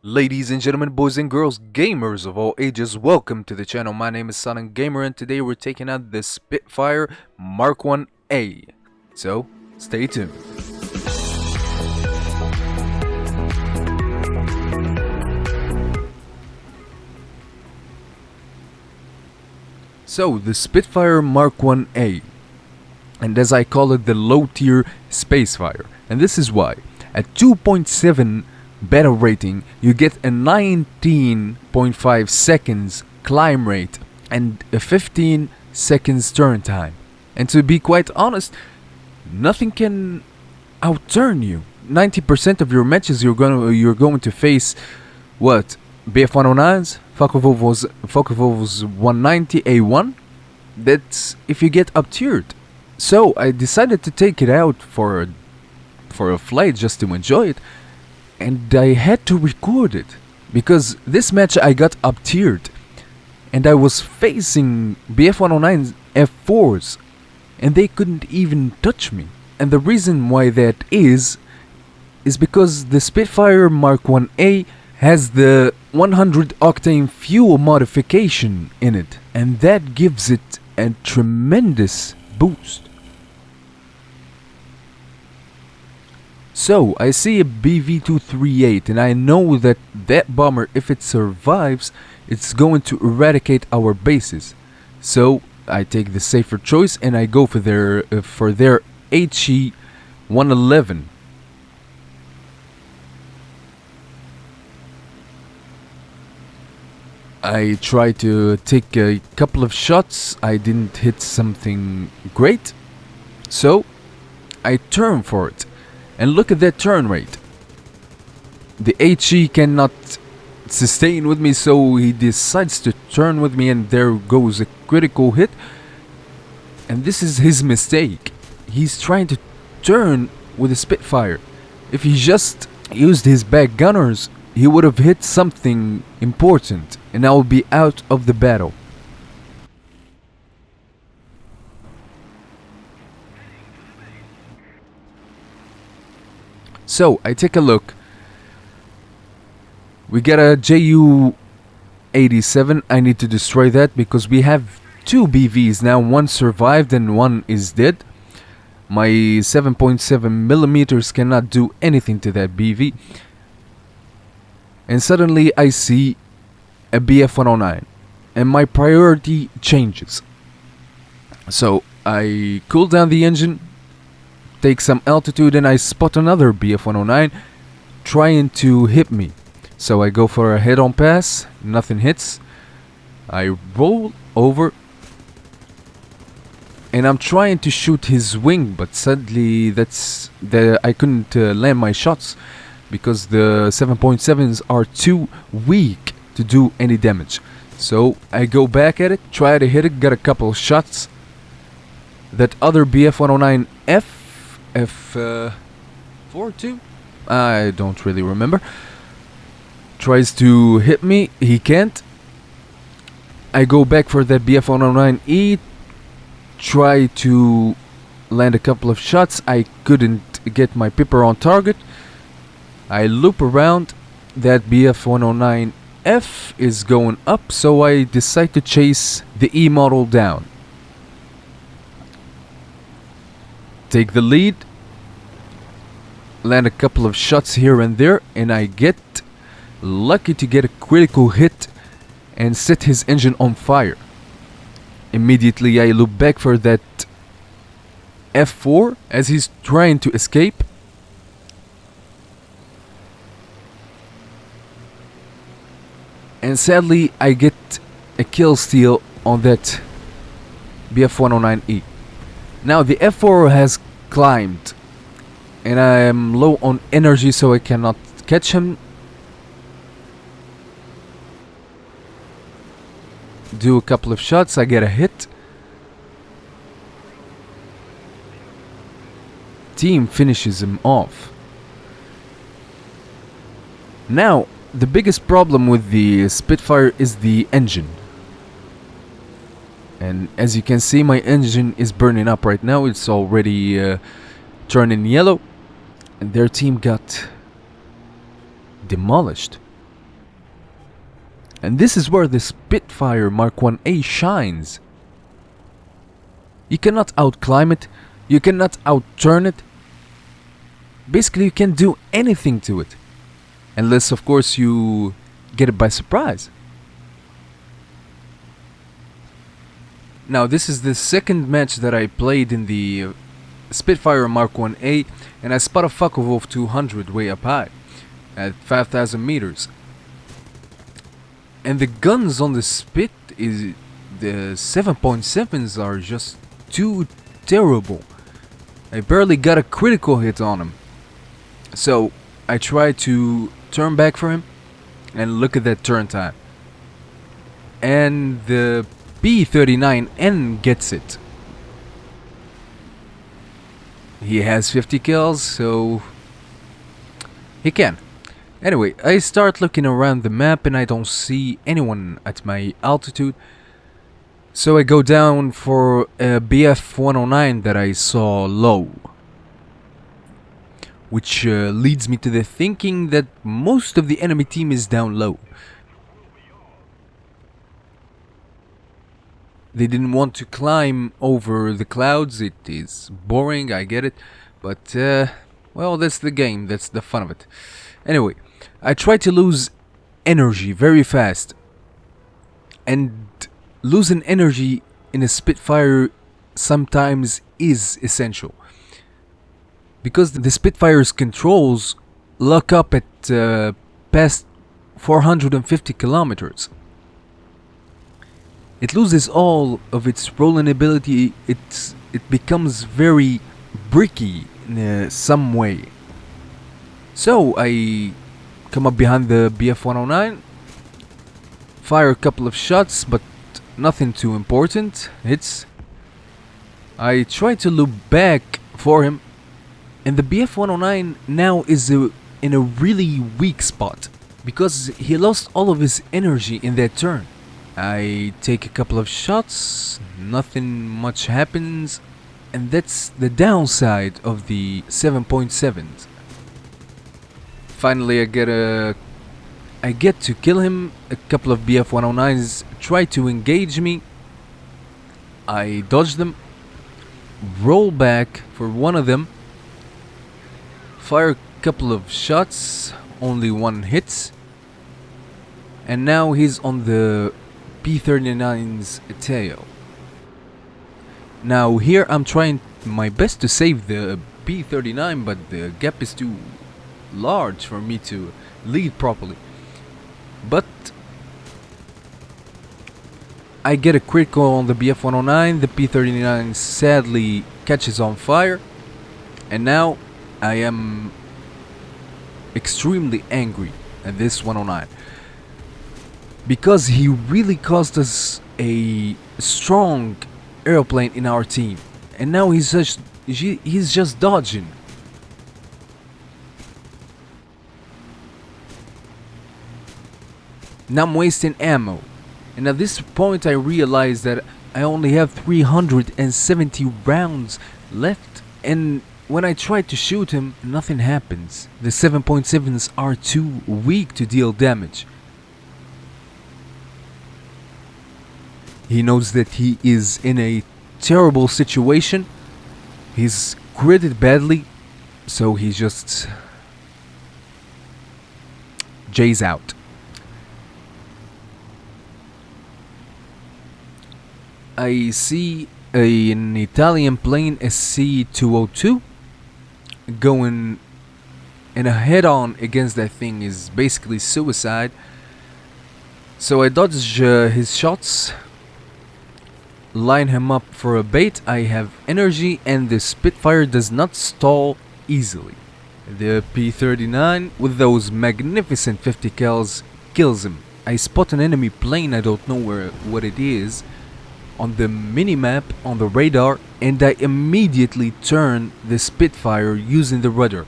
Ladies and gentlemen, boys and girls, gamers of all ages, welcome to the channel. My name is Silent Gamer and today we're taking out the Spitfire Mark 1A. So, stay tuned. So, the Spitfire Mark 1A, and as I call it, the low tier Spacefire. And this is why. At 2.7 beta rating, you get a 19.5 seconds climb rate and a 15 seconds turn time. And to be quite honest, nothing can outturn you. 90% of your matches you're going to face what? BF109s, Focke-Wulf's 190A1. That's if you get up tiered. So I decided to take it out for a flight just to enjoy it, and I had to record it because this match I got up tiered and I was facing BF109's F4s and they couldn't even touch me. And the reason why that is because the Spitfire Mark 1A has the 100 octane fuel modification in it, and that gives it a tremendous boost. So I see a BV238 and I know that that bomber, if it survives, it's going to eradicate our bases. So I take the safer choice and I go for their HE 111. I try to take a couple of shots. I didn't hit something great, so I turn for it. And look at that turn rate. The HE cannot sustain with me, so he decides to turn with me, and there goes a critical hit. And this is his mistake. He's trying to turn with a Spitfire. If he just used his back gunners, he would have hit something important, and I will be out of the battle. So I take a look. We get a JU-87. I need to destroy that because we have two BVs now. One survived and one is dead. My 7.7 millimeters cannot do anything to that BV. And suddenly I see a BF109 and my priority changes. So I cool down the engine, take some altitude, and I spot another BF109 trying to hit me. So I go for a head-on pass, nothing hits. I roll over and I'm trying to shoot his wing, but suddenly I couldn't land my shots because the 7.7s are too weak to do any damage. So I go back at it, try to hit it, got a couple of shots. That other BF109F F42? I don't really remember. Tries to hit me, he can't. I go back for that BF109E, try to land a couple of shots. I couldn't get my pipper on target. I loop around. That BF109F is going up, so I decide to chase the E model down. Take the lead, land a couple of shots here and there, and I get lucky to get a critical hit and set his engine on fire. Immediately I loop back for that F4 as he's trying to escape. And sadly I get a kill steal on that BF109E. Now the F4 has climbed and I am low on energy, so I cannot catch him. Do a couple of shots, I get a hit. Team finishes him off. Now the biggest problem with the Spitfire is the engine. And as you can see, my engine is burning up right now. It's already turning yellow. And their team got demolished. And this is where the Spitfire Mark 1A shines. You cannot outclimb it, you cannot outturn it. Basically, you can't do anything to it. Unless, of course, you get it by surprise. Now, this is the second match that I played in the Spitfire Mark 1A, and I spot a Focke-Wulf 200 way up high, at 5,000 meters. And the guns on the Spit, the 7.7s are just too terrible. I barely got a critical hit on him. So, I try to turn back for him, and look at that turn time. And the P39N gets it. He has 50 kills, so he can. Anyway, I start looking around the map and I don't see anyone at my altitude. So I go down for a BF 109 that I saw low. Which leads me to the thinking that most of the enemy team is down low. They didn't want to climb over the clouds. It is boring, I get it. But, well, that's the game. That's the fun of it. Anyway, I try to lose energy very fast. And losing energy in a Spitfire sometimes is essential. Because the Spitfire's controls lock up at past 450 kilometers. It loses all of its rolling ability. It becomes very bricky in some way. So I come up behind the BF 109, fire a couple of shots, but nothing too important hits. I try to loop back for him, and the BF 109 now is in a really weak spot because he lost all of his energy in that turn. I take a couple of shots, nothing much happens, and that's the downside of the 7.7s. Finally, I get to kill him. A couple of BF 109s try to engage me. I dodge them, roll back for one of them, fire a couple of shots, only one hits, and now he's on the P39's tail. Now here I'm trying my best to save the P39, but the gap is too large for me to lead properly. But I get a critical on the BF 109, the P39 sadly catches on fire, and now I am extremely angry at this 109. Because he really caused us a strong airplane in our team, and now he's just dodging. Now I'm wasting ammo, and at this point I realize that I only have 370 rounds left, and when I try to shoot him, nothing happens. The 7.7s are too weak to deal damage. He knows that he is in a terrible situation. He's critted badly, so he just jays out. I see an Italian plane SC-202 going in a head-on against that thing is basically suicide. So I dodge his shots, line him up for a bait. I have energy and the Spitfire does not stall easily. The P39 with those magnificent 50 cals kills him. I spot an enemy plane, I don't know what it is, on the minimap on the radar, and I immediately turn the Spitfire using the rudder.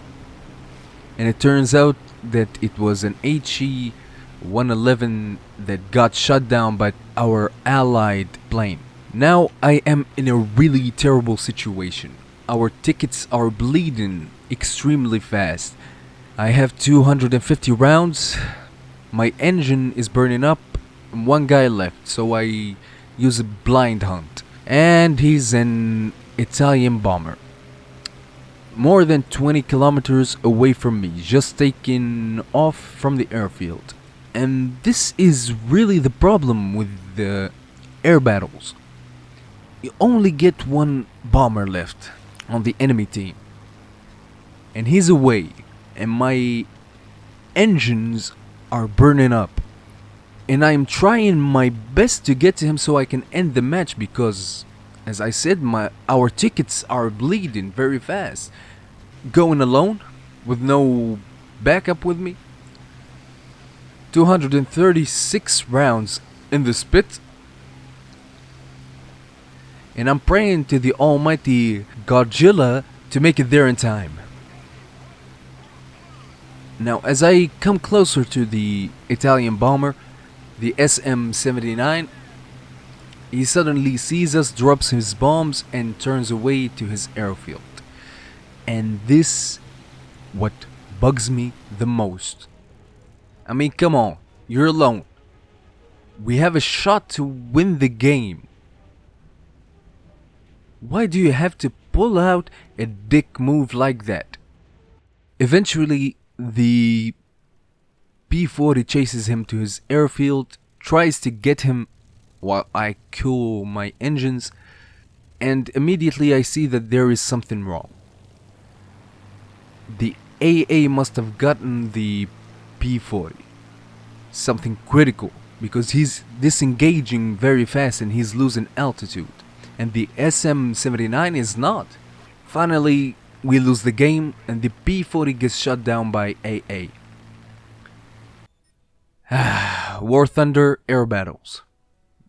And it turns out that it was an HE-111 that got shot down by our allied plane. Now I am in a really terrible situation. Our tickets are bleeding extremely fast. I have 250 rounds. My engine is burning up. and one guy left, so I use a blind hunt. And he's an Italian bomber. More than 20 kilometers away from me, just taking off from the airfield. And this is really the problem with the air battles. You only get one bomber left on the enemy team. And he's away, and my engines are burning up. And I'm trying my best to get to him so I can end the match because, as I said, our tickets are bleeding very fast. Going alone, with no backup with me. 236 rounds in the spit. And I'm praying to the almighty Godzilla to make it there in time. Now, as I come closer to the Italian bomber, the SM-79, he suddenly sees us, drops his bombs, and turns away to his airfield. And this what bugs me the most. I mean, come on, you're alone. We have a shot to win the game. Why do you have to pull out a dick move like that? Eventually, the P-40 chases him to his airfield, tries to get him while I cool my engines, and immediately I see that there is something wrong. The AA must have gotten the P-40. Something critical, because he's disengaging very fast and he's losing altitude. And the SM-79 is not. Finally, we lose the game and the P-40 gets shot down by AA. War Thunder air battles.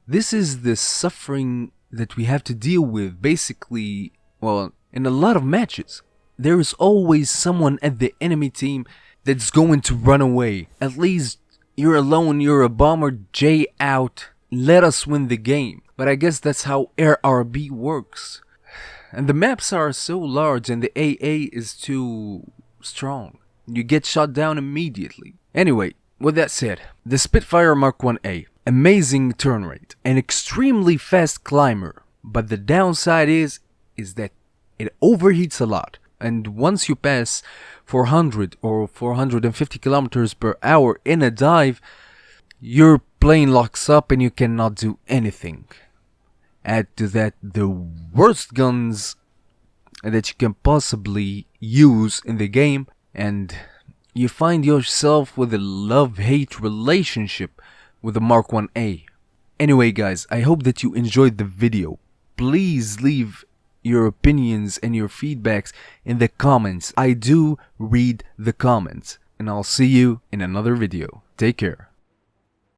This is the suffering that we have to deal with basically, well, in a lot of matches. There is always someone at the enemy team that's going to run away. At least you're alone, you're a bomber, J out, let us win the game. But I guess that's how AirRB works. And the maps are so large and the AA is too strong. You get shot down immediately. Anyway, with that said, the Spitfire Mark 1A, amazing turn rate, an extremely fast climber. But the downside is that it overheats a lot. And once you pass 400 or 450 kilometers per hour in a dive, your plane locks up and you cannot do anything. Add to that the worst guns that you can possibly use in the game, and you find yourself with a love-hate relationship with the Mark 1A. Anyway guys, I hope that you enjoyed the video. Please leave your opinions and your feedbacks in the comments. I do read the comments, and I'll see you in another video. Take care.